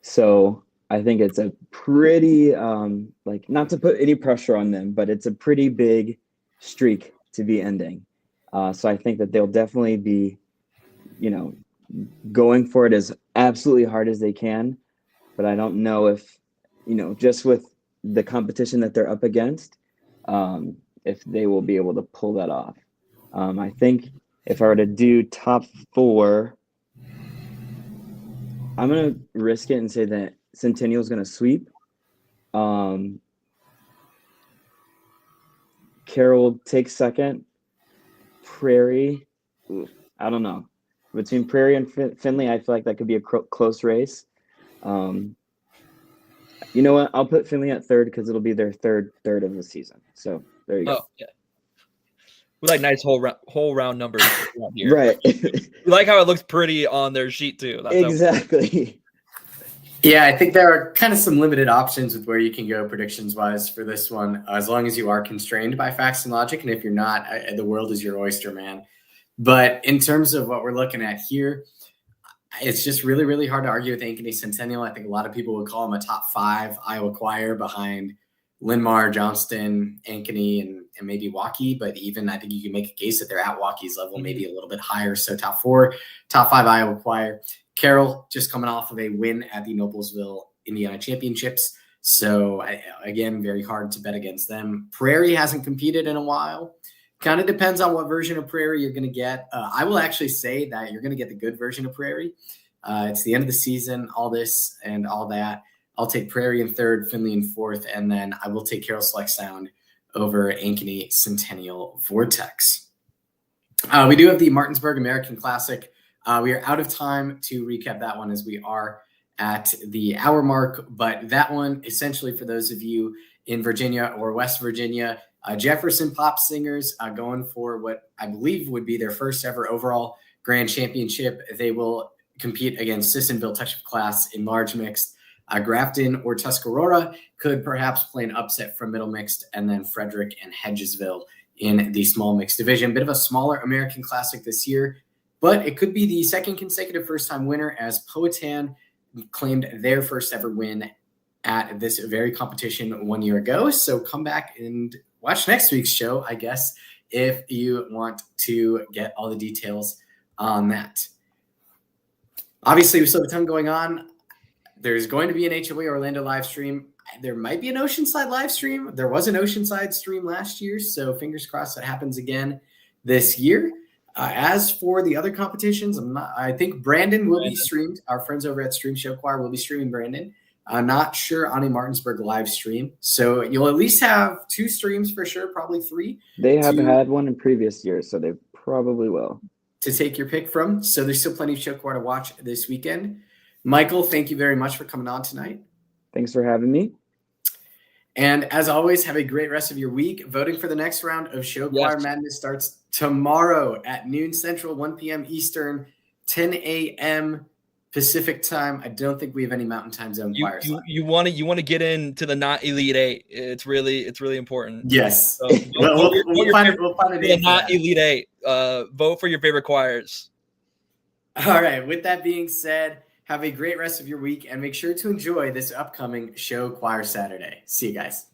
[SPEAKER 2] So I think it's a pretty, not to put any pressure on them, but it's a pretty big streak to be ending. So I think that they'll definitely be, going for it as absolutely hard as they can. But I don't know if, just with the competition that they're up against, if they will be able to pull that off. I think if I were to do top 4, I'm going to risk it and say that Centennial is going to sweep. Carroll takes second. Prairie, I don't know. Between Prairie and Findlay, I feel like that could be a close race. You know what? I'll put Findlay at third because it'll be their third of the season. So there you go.
[SPEAKER 3] Oh, yeah. We like nice whole round numbers here.
[SPEAKER 2] Right.
[SPEAKER 3] We like how it looks pretty on their sheet too. That's
[SPEAKER 2] exactly.
[SPEAKER 1] Yeah, I think there are kind of some limited options with where you can go predictions-wise for this one, as long as you are constrained by facts and logic. And if you're not, the world is your oyster, man. But in terms of what we're looking at here, it's just really, really hard to argue with Ankeny Centennial. I think a lot of people would call them a top 5 Iowa choir behind Linmar, Johnston, Ankeny, and maybe Waukee. But even I think you can make a case that they're at Waukee's level, maybe a little bit higher. So top 4, top 5 Iowa choir. Carroll just coming off of a win at the Noblesville Indiana Championships. So, again, very hard to bet against them. Prairie hasn't competed in a while. Kind of depends on what version of Prairie you're going to get. I will actually say that you're going to get the good version of Prairie. It's the end of the season, all this and all that. I'll take Prairie in third, Findlay in fourth, and then I will take Carroll Select Sound over Ankeny Centennial Vortex. We do have the Martinsburg American Classic. We are out of time to recap that one as we are at the hour mark. But that one, essentially for those of you in Virginia or West Virginia, Jefferson Pop Singers going for what I believe would be their first ever overall grand championship. They will compete against Sissonville Touch of Class in large mixed. Grafton or Tuscarora could perhaps play an upset from middle mixed, and then Frederick and Hedgesville in the small mixed division. Bit of a smaller American Classic this year, but it could be the second consecutive first-time winner, as Powhatan claimed their first ever win at this very competition 1 year ago. So come back and watch next week's show, I guess, if you want to get all the details on that. Obviously, we still have a ton going on. There's going to be an HOA Orlando live stream. There might be an Oceanside live stream. There was an Oceanside stream last year, so fingers crossed that happens again this year. As for the other competitions, I think Brandon will be streamed. Our friends over at Stream Show Choir will be streaming Brandon. I'm not sure on a Martinsburg live stream. So you'll at least have 2 streams for sure, probably 3.
[SPEAKER 2] They have had one in previous years, so they probably will. To
[SPEAKER 1] take your pick from. So there's still plenty of show choir to watch this weekend. Michael, thank you very much for coming on tonight.
[SPEAKER 2] Thanks for having me.
[SPEAKER 1] And as always, have a great rest of your week. Voting for the next round of Show Choir Madness starts tomorrow at noon Central, 1 p.m. Eastern, 10 a.m. Pacific time. I don't think we have any Mountain Time Zone choirs.
[SPEAKER 3] You want to get into the not Elite 8. It's really important.
[SPEAKER 1] Yes.
[SPEAKER 3] So
[SPEAKER 1] we'll find a name for
[SPEAKER 3] not
[SPEAKER 1] that.
[SPEAKER 3] Elite 8. Vote for your favorite choirs.
[SPEAKER 1] All right. With that being said, have a great rest of your week and make sure to enjoy this upcoming Show Choir Saturday. See you guys.